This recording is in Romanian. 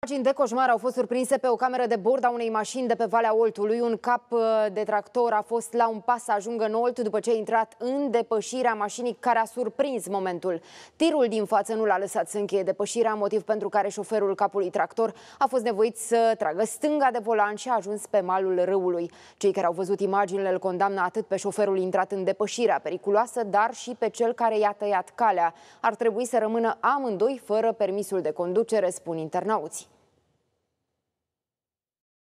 Imagini de coșmar au fost surprinse pe o cameră de bord a unei mașini de pe Valea Oltului. Un cap de tractor a fost la un pas să ajungă în Olt după ce a intrat în depășirea mașinii care a surprins momentul. Tirul din față nu l-a lăsat să încheie depășirea, motiv pentru care șoferul capului tractor a fost nevoit să tragă stânga de volan și a ajuns pe malul râului. Cei care au văzut imaginile îl condamnă atât pe șoferul intrat în depășirea periculoasă, dar și pe cel care i-a tăiat calea. Ar trebui să rămână amândoi fără permisul de conducere, spun internauții.